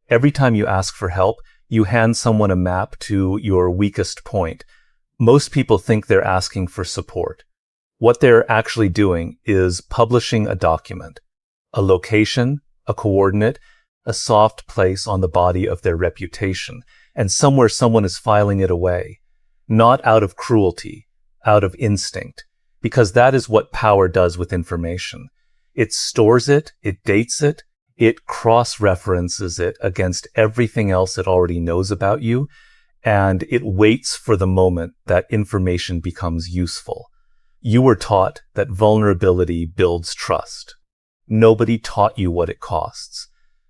Every time you ask for help, you hand someone a map to your weakest point. Most people think they're asking for support. What they're actually doing is publishing a document, a location, a coordinate, a soft place on the body of their reputation, and somewhere someone is filing it away, not out of cruelty, out of instinct, because that is what power does with information. It stores it, it dates it, it cross-references it against everything else it already knows about you, and it waits for the moment that information becomes useful. You were taught that vulnerability builds trust. Nobody taught you what it costs.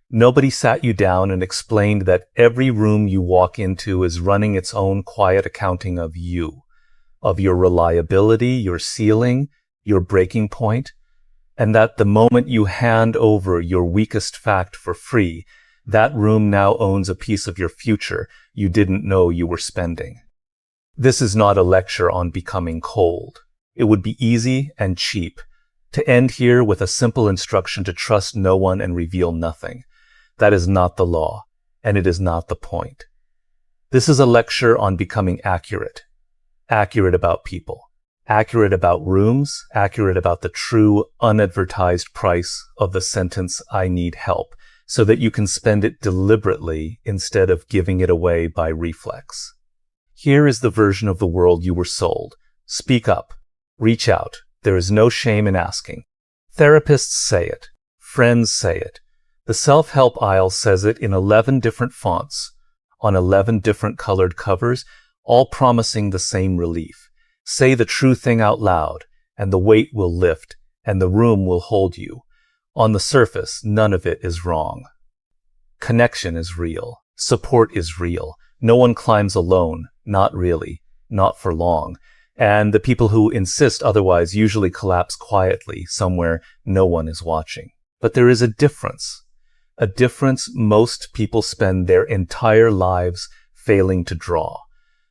Nobody sat you down and explained that every room you walk into is running its own quiet accounting of you, of your reliability, your ceiling, your breaking point, and that the moment you hand over your weakest fact for free, that room now owns a piece of your future you didn't know you were spending. This is not a lecture on becoming cold. It would be easy and cheap to end here with a simple instruction to trust no one and reveal nothing. That is not the law, and it is not the point. This is a lecture on becoming accurate. Accurate about people. Accurate about rooms. Accurate about the true, unadvertised price of the sentence, "I need help," so that you can spend it deliberately instead of giving it away by reflex. Here is the version of the world you were sold. Speak up. Reach out. There is no shame in asking. Therapists say it. Friends say it. The self-help aisle says it in 11 different fonts, on 11 different colored covers, all promising the same relief. Say the true thing out loud, and the weight will lift, and the room will hold you. On the surface, none of it is wrong. Connection is real. Support is real. No one climbs alone, not really, not for long. And the people who insist otherwise usually collapse quietly somewhere no one is watching. But there is a difference most people spend their entire lives failing to draw,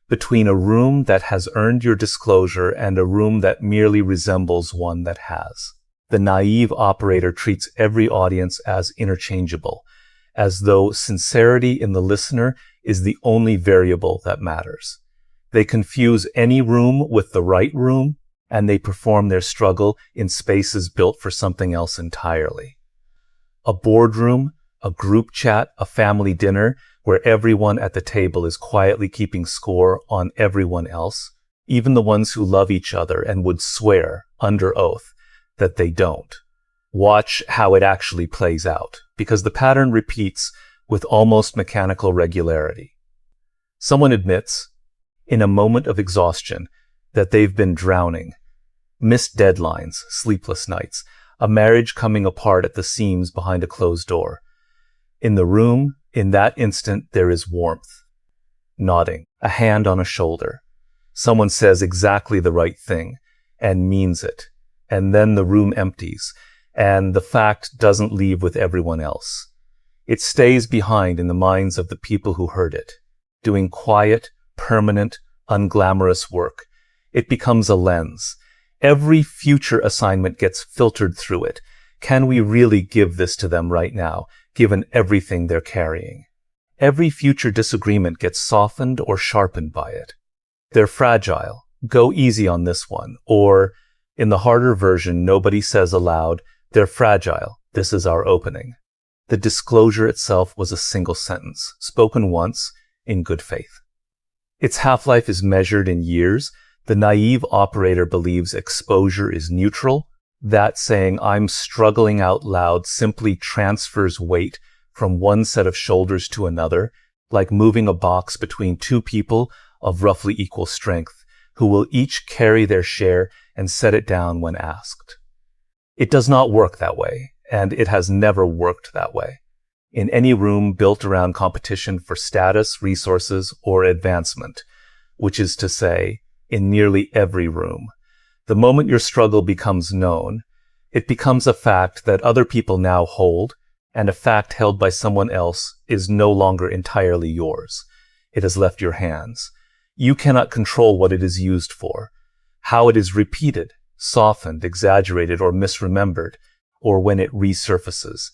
between a room that has earned your disclosure and a room that merely resembles one that has. The naive operator treats every audience as interchangeable, as though sincerity in the listener is the only variable that matters. They confuse any room with the right room, and they perform their struggle in spaces built for something else entirely. A boardroom, a group chat, a family dinner, where everyone at the table is quietly keeping score on everyone else, even the ones who love each other and would swear under oath that they don't. Watch how it actually plays out, because the pattern repeats with almost mechanical regularity. Someone admits, in a moment of exhaustion, that they've been drowning. Missed deadlines, sleepless nights, a marriage coming apart at the seams behind a closed door. In the room, in that instant, there is warmth. Nodding, a hand on a shoulder. Someone says exactly the right thing, and means it. And then the room empties, and the fact doesn't leave with everyone else. It stays behind in the minds of the people who heard it, doing quiet, permanent, unglamorous work. It becomes a lens. Every future assignment gets filtered through it. Can we really give this to them right now, given everything they're carrying? Every future disagreement gets softened or sharpened by it. They're fragile. Go easy on this one. Or, in the harder version, nobody says aloud, they're fragile. This is our opening. The disclosure itself was a single sentence, spoken once, in good faith. Its half-life is measured in years. The naive operator believes exposure is neutral. That saying, "I'm struggling out loud," simply transfers weight from one set of shoulders to another, like moving a box between two people of roughly equal strength, who will each carry their share and set it down when asked. It does not work that way, and it has never worked that way. In any room built around competition for status, resources, or advancement, which is to say, in nearly every room, the moment your struggle becomes known, it becomes a fact that other people now hold, and a fact held by someone else is no longer entirely yours. It has left your hands. You cannot control what it is used for, how it is repeated, softened, exaggerated, or misremembered, or when it resurfaces,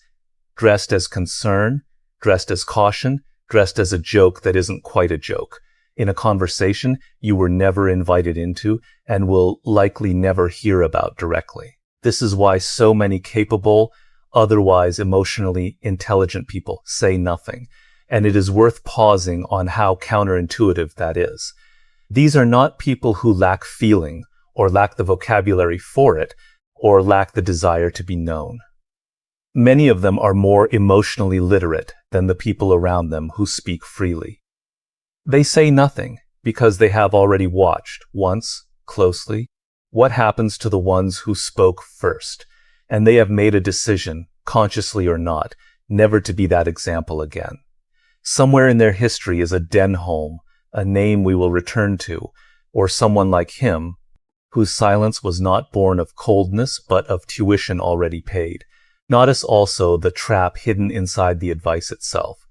dressed as concern, dressed as caution, dressed as a joke that isn't quite a joke, in a conversation you were never invited into and will likely never hear about directly. This is why so many capable, otherwise emotionally intelligent people say nothing, and it is worth pausing on how counterintuitive that is. These are not people who lack feeling, or lack the vocabulary for it, or lack the desire to be known. Many of them are more emotionally literate than the people around them who speak freely. They say nothing because they have already watched, once, closely, what happens to the ones who spoke first, and they have made a decision, consciously or not, never to be that example again. Somewhere in their history is a Denholm, a name we will return to, or someone like him, whose silence was not born of coldness but of tuition already paid. Notice also the trap hidden inside the advice itself.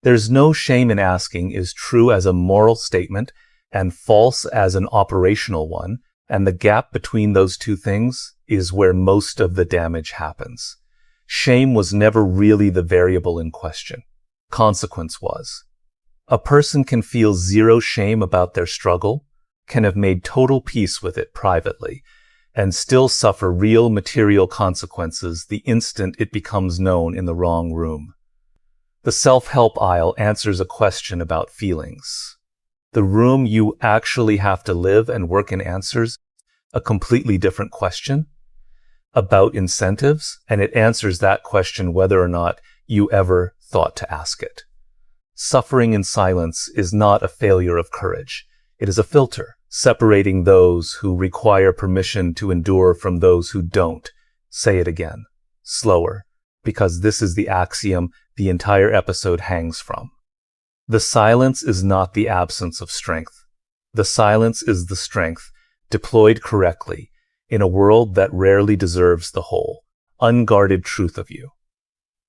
There's no shame in asking is true as a moral statement and false as an operational one, and the gap between those two things is where most of the damage happens. Shame was never really the variable in question. Consequence was. A person can feel zero shame about their struggle, can have made total peace with it privately, and still suffer real material consequences the instant it becomes known in the wrong room. The self-help aisle answers a question about feelings. The room you actually have to live and work in answers a completely different question about incentives, and it answers that question whether or not you ever thought to ask it. Suffering in silence is not a failure of courage. It is a filter, separating those who require permission to endure from those who don't. Say it again, slower, because this is the axiom the entire episode hangs from. The silence is not the absence of strength. The silence is the strength, deployed correctly, in a world that rarely deserves the whole, unguarded truth of you.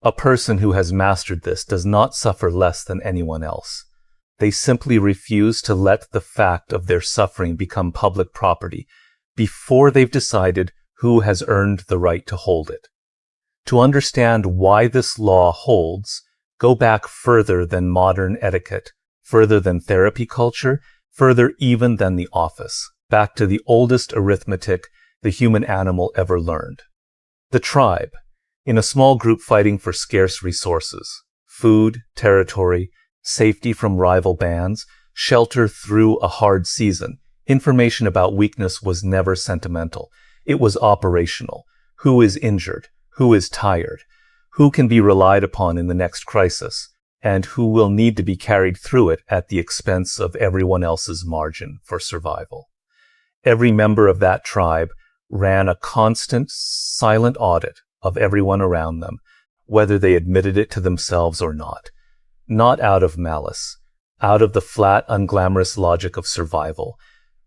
A person who has mastered this does not suffer less than anyone else. They simply refuse to let the fact of their suffering become public property before they've decided who has earned the right to hold it. To understand why this law holds, go back further than modern etiquette, further than therapy culture, further even than the office, back to the oldest arithmetic the human animal ever learned. The tribe, in a small group fighting for scarce resources, food, territory, safety from rival bands, shelter through a hard season. Information about weakness was never sentimental. It was operational. Who is injured? Who is tired? Who can be relied upon in the next crisis? And who will need to be carried through it at the expense of everyone else's margin for survival? Every member of that tribe ran a constant, silent audit of everyone around them, whether they admitted it to themselves or not. Not out of malice, out of the flat, unglamorous logic of survival.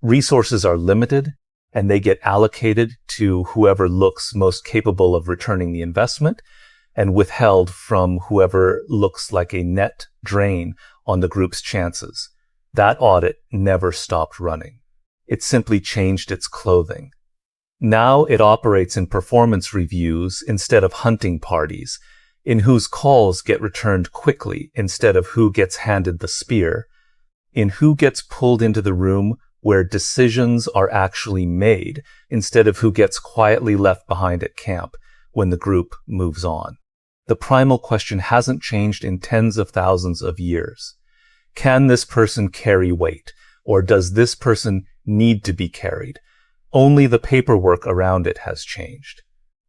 Resources are limited, and they get allocated to whoever looks most capable of returning the investment, and withheld from whoever looks like a net drain on the group's chances. That audit never stopped running. It simply changed its clothing. Now it operates in performance reviews instead of hunting parties, in whose calls get returned quickly instead of who gets handed the spear, in who gets pulled into the room where decisions are actually made instead of who gets quietly left behind at camp when the group moves on. The primal question hasn't changed in tens of thousands of years. Can this person carry weight, or does this person need to be carried? Only the paperwork around it has changed.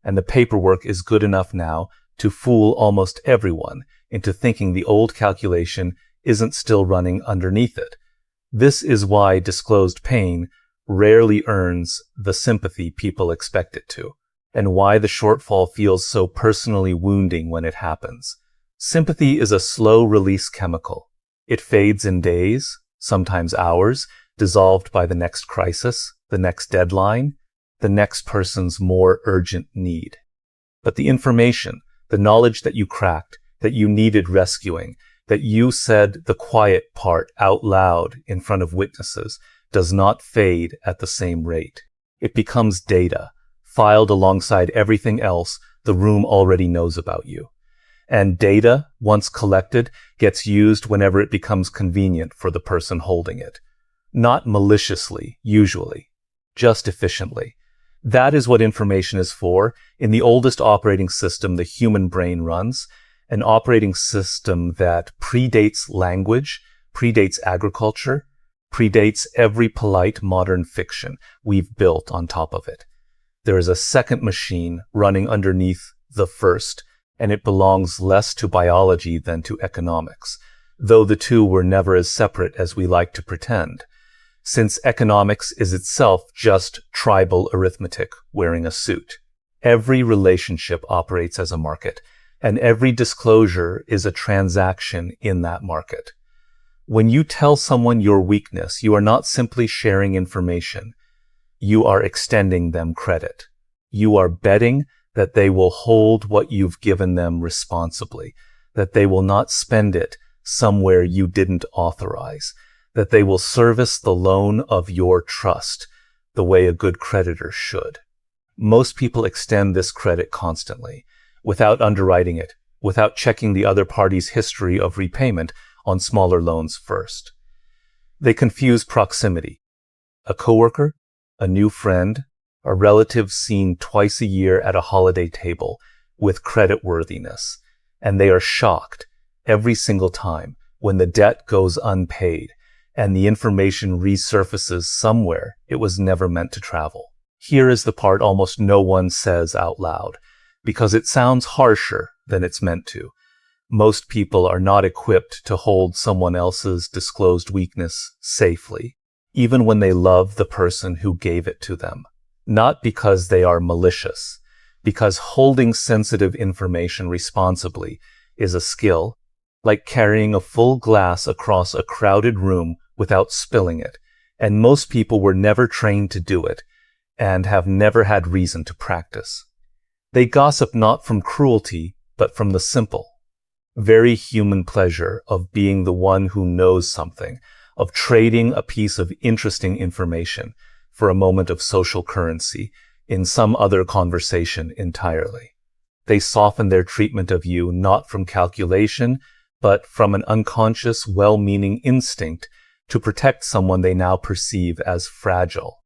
And the paperwork is good enough now to fool almost everyone into thinking the old calculation isn't still running underneath it. This is why disclosed pain rarely earns the sympathy people expect it to, and why the shortfall feels so personally wounding when it happens. Sympathy is a slow-release chemical. It fades in days, sometimes hours, dissolved by the next crisis, the next deadline, the next person's more urgent need. But the information, the knowledge that you cracked, that you needed rescuing, that you said the quiet part out loud in front of witnesses, does not fade at the same rate. It becomes data, filed alongside everything else the room already knows about you. And data, once collected, gets used whenever it becomes convenient for the person holding it. Not maliciously, usually, just efficiently. That is what information is for. In the oldest operating system the human brain runs, an operating system that predates language, predates agriculture, predates every polite modern fiction we've built on top of it. There is a second machine running underneath the first, and it belongs less to biology than to economics, though the two were never as separate as we like to pretend, since economics is itself just tribal arithmetic wearing a suit. Every relationship operates as a market, and every disclosure is a transaction in that market. When you tell someone your weakness, you are not simply sharing information. You are extending them credit. You are betting that they will hold what you've given them responsibly, that they will not spend it somewhere you didn't authorize, that they will service the loan of your trust the way a good creditor should. Most people extend this credit constantly, without underwriting it, without checking the other party's history of repayment on smaller loans first. They confuse proximity. A coworker, a new friend, a relative seen twice a year at a holiday table with creditworthiness, and they are shocked every single time when the debt goes unpaid and the information resurfaces somewhere it was never meant to travel. Here is the part almost no one says out loud, because it sounds harsher than it's meant to. Most people are not equipped to hold someone else's disclosed weakness safely, even when they love the person who gave it to them. Not because they are malicious, because holding sensitive information responsibly is a skill, like carrying a full glass across a crowded room without spilling it, and most people were never trained to do it, and have never had reason to practice. They gossip not from cruelty, but from the simple, very human pleasure of being the one who knows something, of trading a piece of interesting information for a moment of social currency in some other conversation entirely. They soften their treatment of you not from calculation, but from an unconscious, well-meaning instinct to protect someone they now perceive as fragile.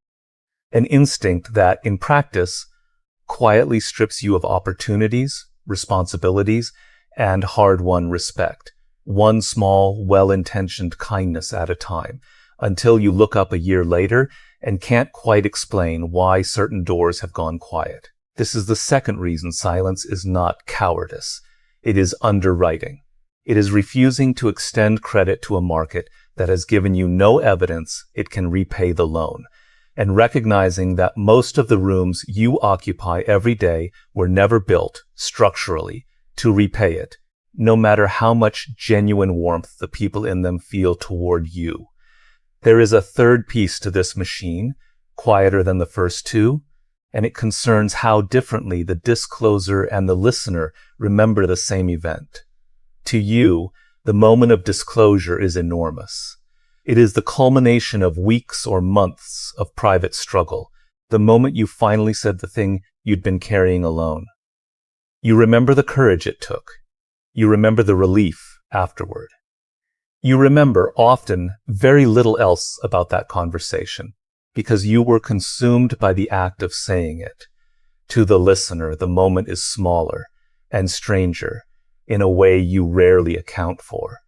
An instinct that, in practice, quietly strips you of opportunities, responsibilities, and hard-won respect, one small, well-intentioned kindness at a time, until you look up a year later and can't quite explain why certain doors have gone quiet. This is the second reason silence is not cowardice. It is underwriting. It is refusing to extend credit to a market that has given you no evidence it can repay the loan, and recognizing that most of the rooms you occupy every day were never built, structurally, to repay it, no matter how much genuine warmth the people in them feel toward you. There is a third piece to this machine, quieter than the first two, and it concerns how differently the discloser and the listener remember the same event. To you, the moment of disclosure is enormous. It is the culmination of weeks or months of private struggle, the moment you finally said the thing you'd been carrying alone. You remember the courage it took. You remember the relief afterward. You remember often very little else about that conversation, because you were consumed by the act of saying it. To the listener, the moment is smaller and stranger in a way you rarely account for.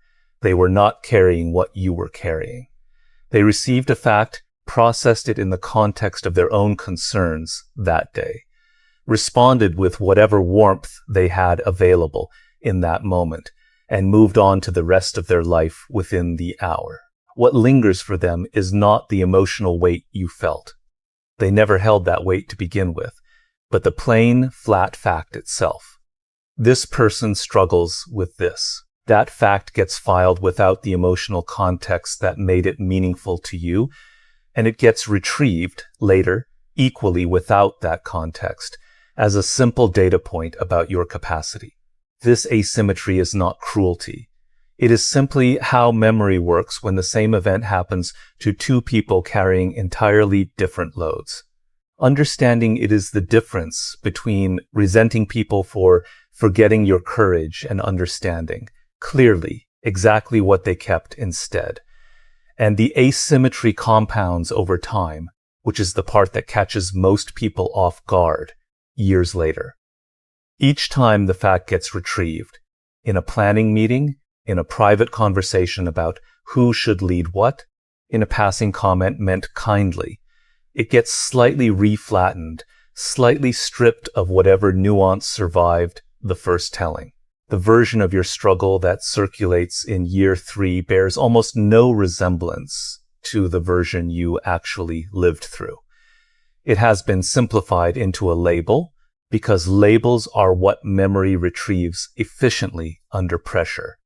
They were not carrying what you were carrying. They received a fact, processed it in the context of their own concerns that day, responded with whatever warmth they had available in that moment, and moved on to the rest of their life within the hour. What lingers for them is not the emotional weight you felt. They never held that weight to begin with, but the plain, flat fact itself. This person struggles with this. That fact gets filed without the emotional context that made it meaningful to you, and it gets retrieved later, equally without that context, as a simple data point about your capacity. This asymmetry is not cruelty. It is simply how memory works when the same event happens to two people carrying entirely different loads. understanding it is the difference between resenting people for forgetting your courage and understanding clearly exactly what they kept instead. And the asymmetry compounds over time, which is the part that catches most people off guard years later. Each time the fact gets retrieved, in a planning meeting, in a private conversation about who should lead what, in a passing comment meant kindly, it gets slightly reflattened, slightly stripped of whatever nuance survived the first telling. The version of your struggle that circulates in year 3 bears almost no resemblance to the version you actually lived through. It has been simplified into a label because labels are what memory retrieves efficiently under pressure.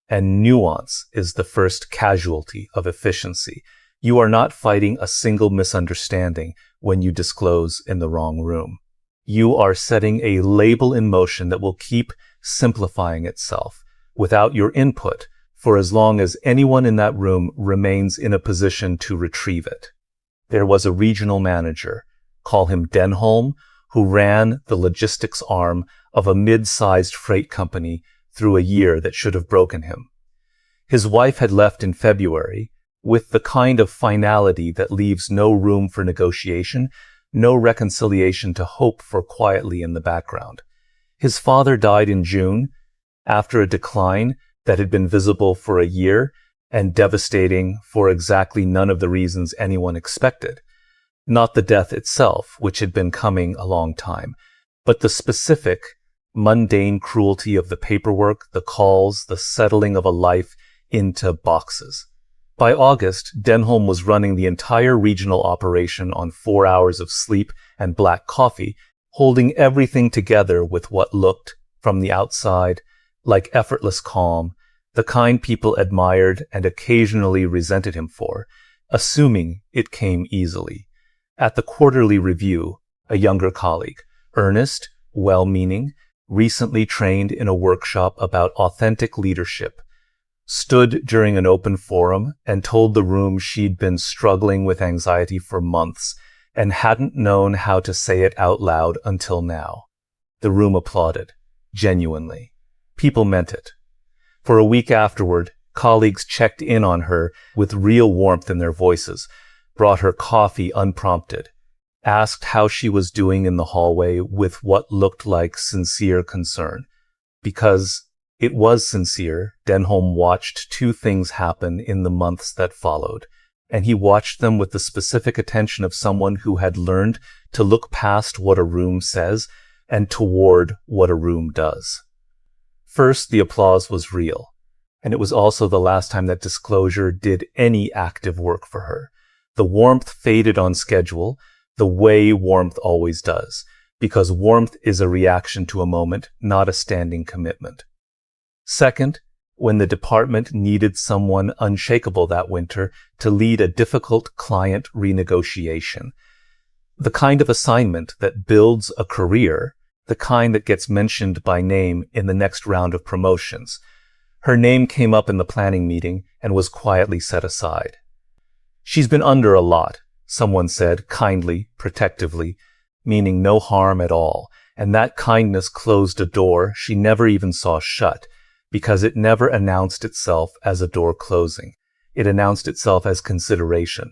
And nuance is the first casualty of efficiency. You are not fighting a single misunderstanding when you disclose in the wrong room. You are setting a label in motion that will keep simplifying itself without your input for as long as anyone in that room remains in a position to retrieve it. There was a regional manager, call him Denholm, who ran the logistics arm of a mid-sized freight company through a year that should have broken him. His wife had left in February with the kind of finality that leaves no room for negotiation, no reconciliation to hope for quietly in the background. His father died in June after a decline that had been visible for a year and devastating for exactly none of the reasons anyone expected. Not the death itself, which had been coming a long time, but the specific, mundane cruelty of the paperwork, the calls, the settling of a life into boxes. By August, Denholm was running the entire regional operation on 4 hours of sleep and black coffee, holding everything together with what looked, from the outside, like effortless calm, the kind people admired and occasionally resented him for, assuming it came easily. At the quarterly review, a younger colleague, earnest, well-meaning, recently trained in a workshop about authentic leadership, stood during an open forum and told the room she'd been struggling with anxiety for months and hadn't known how to say it out loud until now. The room applauded, genuinely. People meant it. For a week afterward, colleagues checked in on her with real warmth in their voices, brought her coffee unprompted, asked how she was doing in the hallway with what looked like sincere concern. Because it was sincere, Denholm watched 2 things happen in the months that followed, and he watched them with the specific attention of someone who had learned to look past what a room says and toward what a room does. First, the applause was real, and it was also the last time that disclosure did any active work for her. The warmth faded on schedule, the way warmth always does, because warmth is a reaction to a moment, not a standing commitment. Second, when the department needed someone unshakable that winter to lead a difficult client renegotiation. The kind of assignment that builds a career, the kind that gets mentioned by name in the next round of promotions. Her name came up in the planning meeting and was quietly set aside. She's been under a lot, someone said, kindly, protectively, meaning no harm at all, and that kindness closed a door she never even saw shut, because it never announced itself as a door closing. It announced itself as consideration.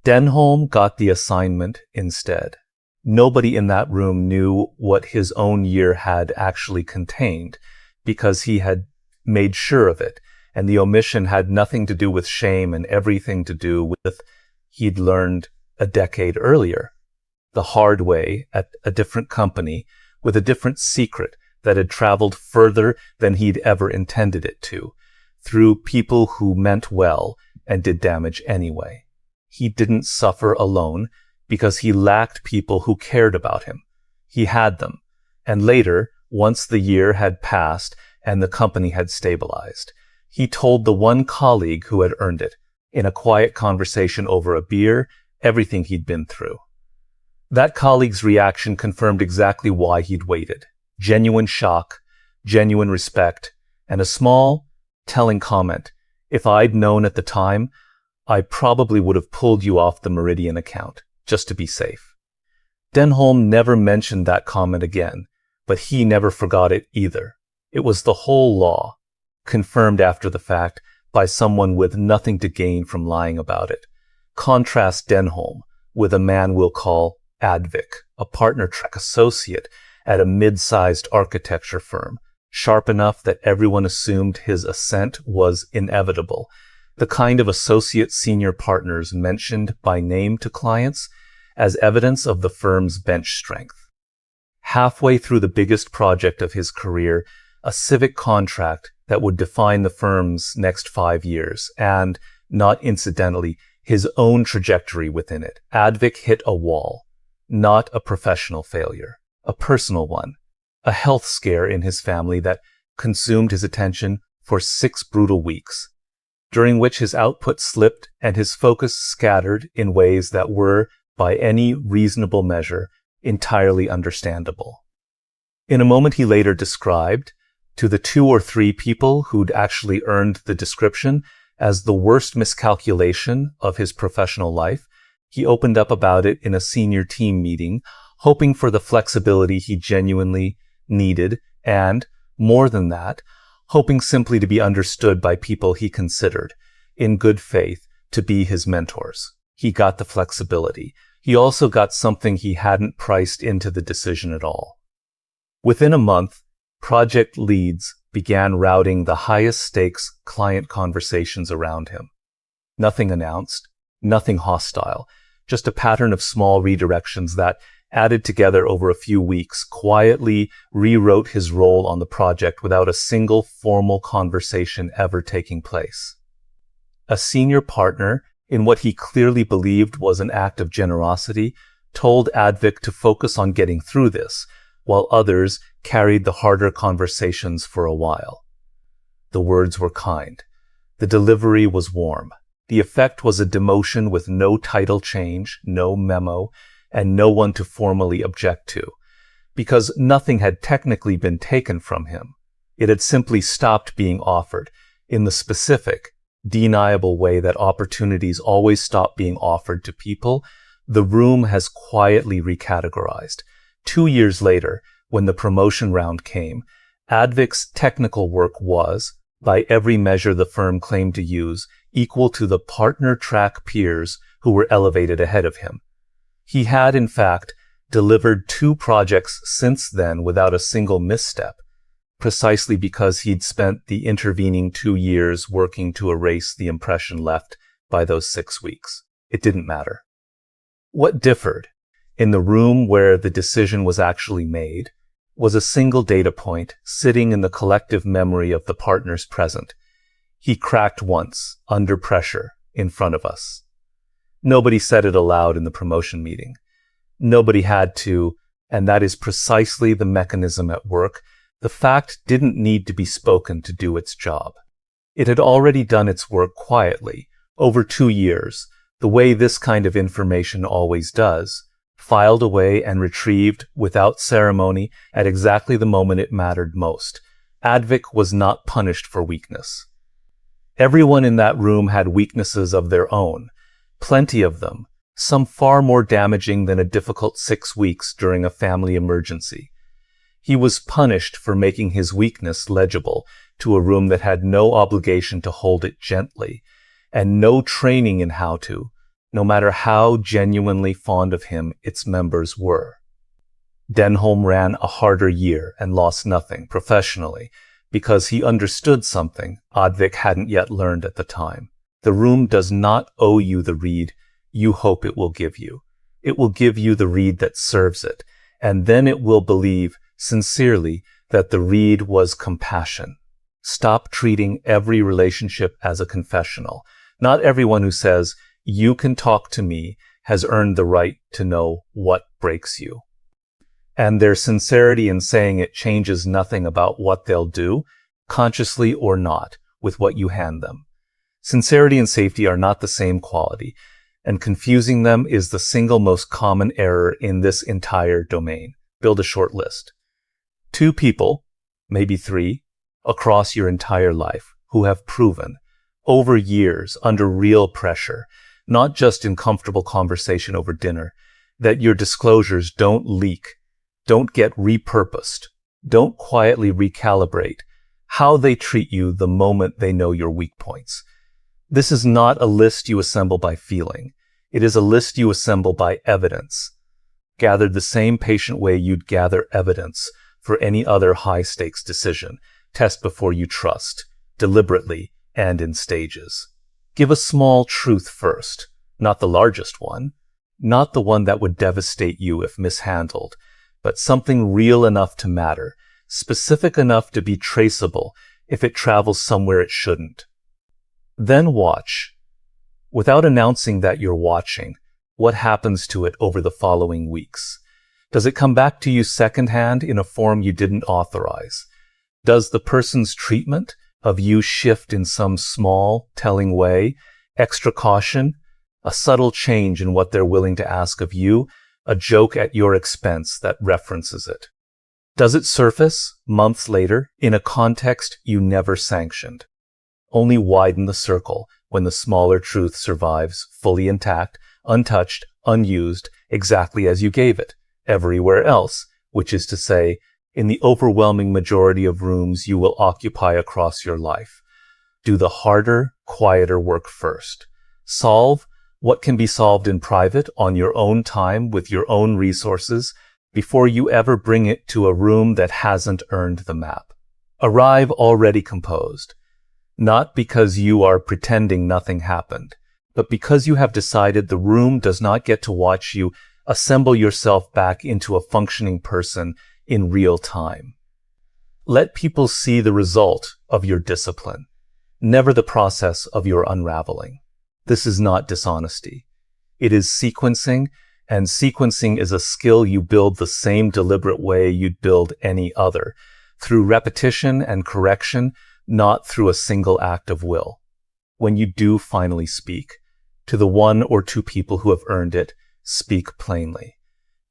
Denholm got the assignment instead. Nobody in that room knew what his own year had actually contained, because he had made sure of it, and the omission had nothing to do with shame and everything to do with he'd learned a decade earlier, the hard way at a different company with a different secret that had traveled further than he'd ever intended it to, through people who meant well and did damage anyway. He didn't suffer alone because he lacked people who cared about him. He had them, and later, once the year had passed and the company had stabilized, he told the one colleague who had earned it, in a quiet conversation over a beer, everything he'd been through. That colleague's reaction confirmed exactly why he'd waited. Genuine shock, genuine respect, and a small, telling comment. If I'd known at the time, I probably would have pulled you off the Meridian account, just to be safe. Denholm never mentioned that comment again, but he never forgot it either. It was the whole law, confirmed after the fact by someone with nothing to gain from lying about it. Contrast Denholm with a man we'll call Advik, a partner-track associate at a mid-sized architecture firm, sharp enough that everyone assumed his ascent was inevitable, the kind of associate senior partners mentioned by name to clients as evidence of the firm's bench strength. Halfway through the biggest project of his career, a civic contract that would define the firm's next 5 years, and, not incidentally, his own trajectory within it, Advik hit a wall. Not a professional failure, a personal one, a health scare in his family that consumed his attention for 6 brutal weeks, during which his output slipped and his focus scattered in ways that were, by any reasonable measure, entirely understandable. In a moment he later described, to the 2 or 3 people who'd actually earned the description as the worst miscalculation of his professional life, he opened up about it in a senior team meeting, hoping for the flexibility he genuinely needed and, more than that, hoping simply to be understood by people he considered, in good faith, to be his mentors. He got the flexibility. He also got something he hadn't priced into the decision at all. Within a month, project leads began routing the highest stakes client conversations around him. Nothing announced, nothing hostile, just a pattern of small redirections that, added together over a few weeks, quietly rewrote his role on the project without a single formal conversation ever taking place. A senior partner, in what he clearly believed was an act of generosity, told Advik to focus on getting through this, while others carried the harder conversations for a while. The words were kind. The delivery was warm. The effect was a demotion with no title change, no memo, and no one to formally object to, because nothing had technically been taken from him. It had simply stopped being offered, in the specific, deniable way that opportunities always stop being offered to people. The room has quietly recategorized. 2 years later, when the promotion round came, Advik's technical work was, by every measure the firm claimed to use, equal to the partner-track peers who were elevated ahead of him. He had, in fact, delivered 2 projects since then without a single misstep, precisely because he'd spent the intervening 2 years working to erase the impression left by those 6 weeks. It didn't matter. What differed, in the room where the decision was actually made, was a single data point sitting in the collective memory of the partners present. He cracked once, under pressure, in front of us. Nobody said it aloud in the promotion meeting. Nobody had to, and that is precisely the mechanism at work. The fact didn't need to be spoken to do its job. It had already done its work quietly, over 2 years, the way this kind of information always does, filed away and retrieved without ceremony at exactly the moment it mattered most. Advik was not punished for weakness. Everyone in that room had weaknesses of their own, plenty of them, some far more damaging than a difficult 6 weeks during a family emergency. He was punished for making his weakness legible to a room that had no obligation to hold it gently, and no training in how to, no matter how genuinely fond of him its members were. Denholm ran a harder year and lost nothing professionally because he understood something Advik hadn't yet learned at the time. The room does not owe you the read you hope it will give you. It will give you the read that serves it, and then it will believe sincerely that the read was compassion. Stop treating every relationship as a confessional. Not everyone who says, "You can talk to me," has earned the right to know what breaks you. And their sincerity in saying it changes nothing about what they'll do, consciously or not, with what you hand them. Sincerity and safety are not the same quality, and confusing them is the single most common error in this entire domain. Build a short list. 2 people, maybe 3, across your entire life, who have proven, over years, under real pressure, not just in comfortable conversation over dinner, that your disclosures don't leak, don't get repurposed, don't quietly recalibrate how they treat you the moment they know your weak points. This is not a list you assemble by feeling. It is a list you assemble by evidence, gathered the same patient way you'd gather evidence for any other high-stakes decision. Test before you trust, deliberately and in stages. Give a small truth first, not the largest one, not the one that would devastate you if mishandled, but something real enough to matter, specific enough to be traceable if it travels somewhere it shouldn't. Then watch. Without announcing that you're watching, what happens to it over the following weeks? Does it come back to you secondhand in a form you didn't authorize? Does the person's treatment of you shift in some small, telling way? Extra caution? A subtle change in what they're willing to ask of you? A joke at your expense that references it? Does it surface, months later, in a context you never sanctioned? Only widen the circle when the smaller truth survives, fully intact, untouched, unused, exactly as you gave it, everywhere else, which is to say, in the overwhelming majority of rooms you will occupy across your life. Do the harder, quieter work first. Solve what can be solved in private on your own time with your own resources before you ever bring it to a room that hasn't earned the map. Arrive already composed, not because you are pretending nothing happened, but because you have decided the room does not get to watch you assemble yourself back into a functioning person in real time. Let people see the result of your discipline, never the process of your unraveling. This is not dishonesty. It is sequencing, and sequencing is a skill you build the same deliberate way you'd build any other, through repetition and correction, not through a single act of will. When you do finally speak, to the one or two people who have earned it, speak plainly.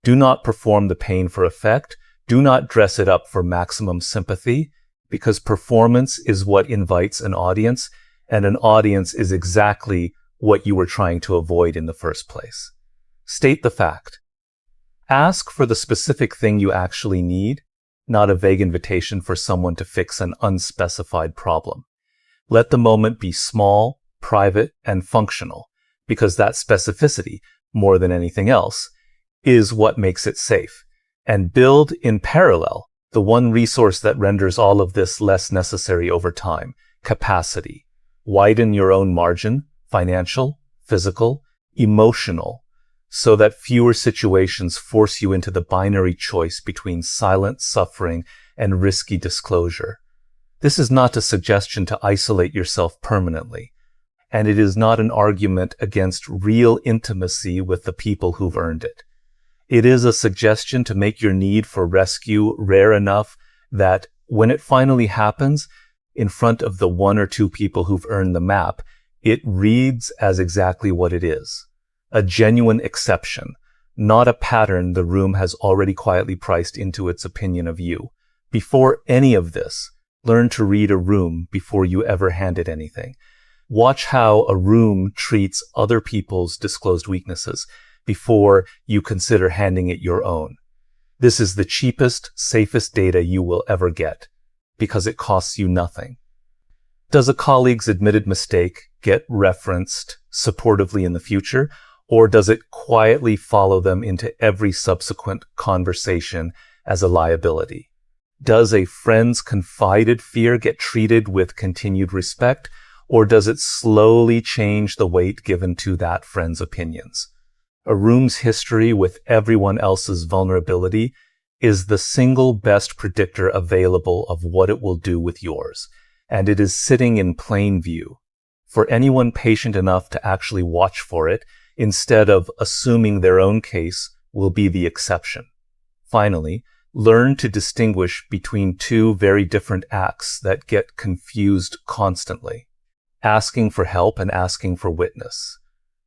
Do not perform the pain for effect. Do not dress it up for maximum sympathy, because performance is what invites an audience, and an audience is exactly what you were trying to avoid in the first place. State the fact. Ask for the specific thing you actually need, not a vague invitation for someone to fix an unspecified problem. Let the moment be small, private, and functional, because that specificity, more than anything else, is what makes it safe. And build in parallel the one resource that renders all of this less necessary over time: capacity. Widen your own margin, financial, physical, emotional, so that fewer situations force you into the binary choice between silent suffering and risky disclosure. This is not a suggestion to isolate yourself permanently, and it is not an argument against real intimacy with the people who've earned it. It is a suggestion to make your need for rescue rare enough that, when it finally happens, in front of the one or two people who've earned the map, it reads as exactly what it is. A genuine exception, not a pattern the room has already quietly priced into its opinion of you. Before any of this, learn to read a room before you ever hand it anything. Watch how a room treats other people's disclosed weaknesses before you consider handing it your own. This is the cheapest, safest data you will ever get, because it costs you nothing. Does a colleague's admitted mistake get referenced supportively in the future, or does it quietly follow them into every subsequent conversation as a liability? Does a friend's confided fear get treated with continued respect, or does it slowly change the weight given to that friend's opinions? A room's history with everyone else's vulnerability is the single best predictor available of what it will do with yours, and it is sitting in plain view for anyone patient enough to actually watch for it, instead of assuming their own case will be the exception. Finally, learn to distinguish between two very different acts that get confused constantly: asking for help and asking for witness.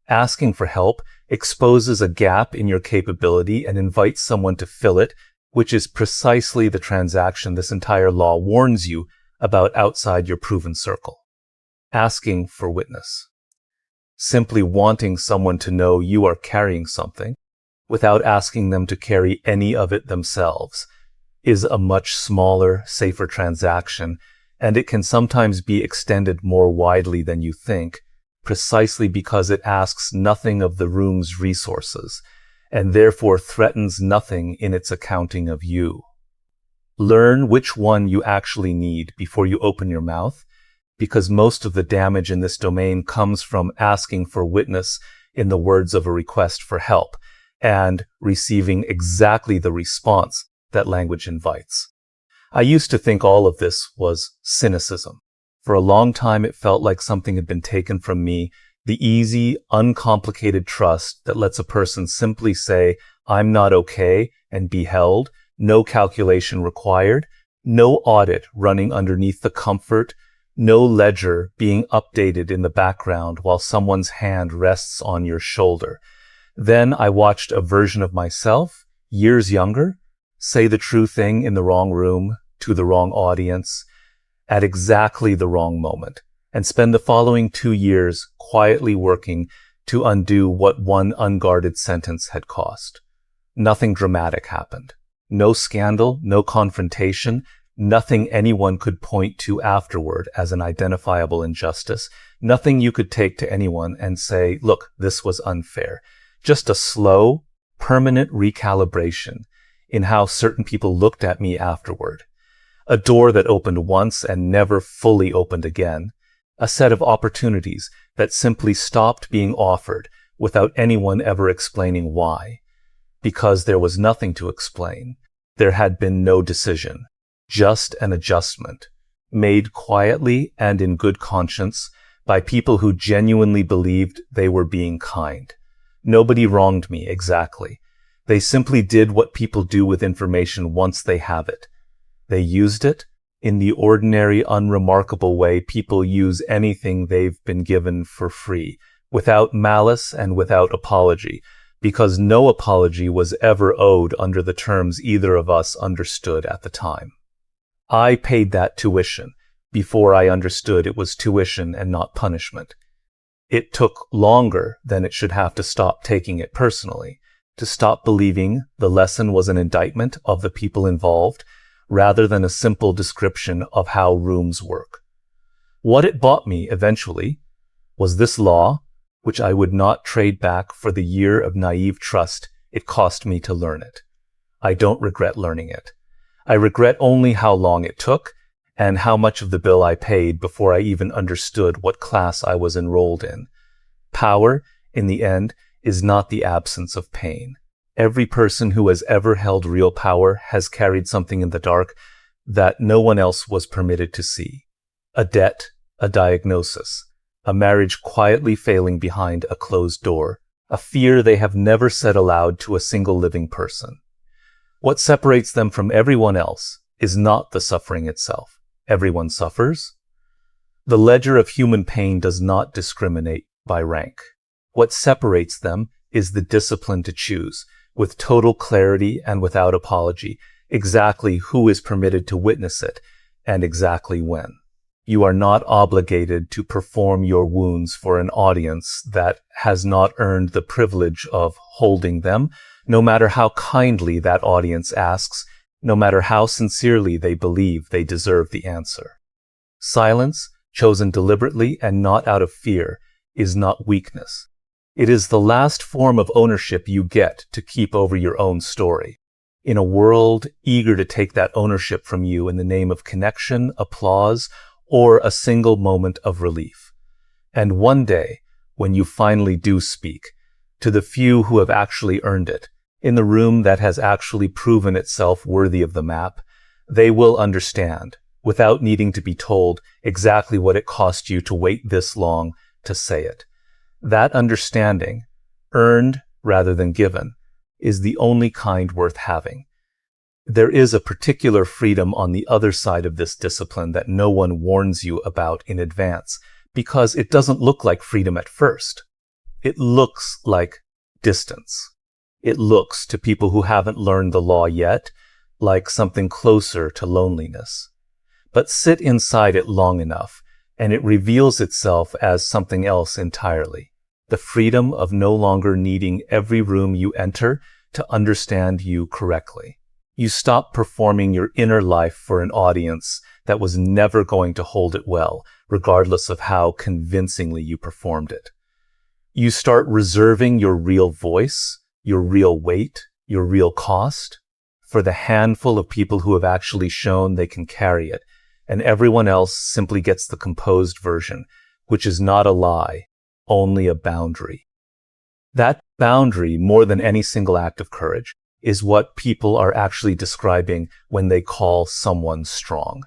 Asking for help exposes a gap in your capability and invites someone to fill it, which is precisely the transaction this entire law warns you about outside your proven circle. Asking for witness. Simply wanting someone to know you are carrying something, without asking them to carry any of it themselves, is a much smaller, safer transaction, and it can sometimes be extended more widely than you think, precisely because it asks nothing of the room's resources, and therefore threatens nothing in its accounting of you. Learn which one you actually need before you open your mouth, because most of the damage in this domain comes from asking for witness in the words of a request for help, and receiving exactly the response that language invites. I used to think all of this was cynicism. For a long time, it felt like something had been taken from me, the easy, uncomplicated trust that lets a person simply say, "I'm not okay," and be held, no calculation required, no audit running underneath the comfort, no ledger being updated in the background while someone's hand rests on your shoulder. Then I watched a version of myself, years younger, say the true thing in the wrong room, to the wrong audience, at exactly the wrong moment, and spend the following 2 years quietly working to undo what one unguarded sentence had cost. Nothing dramatic happened. No scandal, no confrontation, nothing anyone could point to afterward as an identifiable injustice, nothing you could take to anyone and say, "Look, this was unfair." Just a slow, permanent recalibration in how certain people looked at me afterward. A door that opened once and never fully opened again. A set of opportunities that simply stopped being offered without anyone ever explaining why. Because there was nothing to explain. There had been no decision. Just an adjustment, made quietly and in good conscience by people who genuinely believed they were being kind. Nobody wronged me exactly. They simply did what people do with information once they have it. They used it in the ordinary, unremarkable way people use anything they've been given for free, without malice and without apology, because no apology was ever owed under the terms either of us understood at the time. I paid that tuition before I understood it was tuition and not punishment. It took longer than it should have to stop taking it personally, to stop believing the lesson was an indictment of the people involved, rather than a simple description of how rooms work. What it bought me eventually was this law, which I would not trade back for the year of naive trust it cost me to learn it. I don't regret learning it. I regret only how long it took and how much of the bill I paid before I even understood what class I was enrolled in. Power, in the end, is not the absence of pain. Every person who has ever held real power has carried something in the dark that no one else was permitted to see. A debt, a diagnosis, a marriage quietly failing behind a closed door, a fear they have never said aloud to a single living person. What separates them from everyone else is not the suffering itself. Everyone suffers. The ledger of human pain does not discriminate by rank. What separates them is the discipline to choose, with total clarity and without apology, exactly who is permitted to witness it and exactly when. You are not obligated to perform your wounds for an audience that has not earned the privilege of holding them, no matter how kindly that audience asks, no matter how sincerely they believe they deserve the answer. Silence, chosen deliberately and not out of fear, is not weakness. It is the last form of ownership you get to keep over your own story, in a world eager to take that ownership from you in the name of connection, applause, or a single moment of relief. And one day, when you finally do speak, to the few who have actually earned it, in the room that has actually proven itself worthy of the map, they will understand, without needing to be told exactly what it cost you to wait this long to say it. That understanding, earned rather than given, is the only kind worth having. There is a particular freedom on the other side of this discipline that no one warns you about in advance, because it doesn't look like freedom at first. It looks like distance. It looks, to people who haven't learned the law yet, like something closer to loneliness. But sit inside it long enough, and it reveals itself as something else entirely. The freedom of no longer needing every room you enter to understand you correctly. You stop performing your inner life for an audience that was never going to hold it well, regardless of how convincingly you performed it. You start reserving your real voice, your real weight, your real cost for the handful of people who have actually shown they can carry it, and everyone else simply gets the composed version, which is not a lie, only a boundary. That boundary, more than any single act of courage, is what people are actually describing when they call someone strong.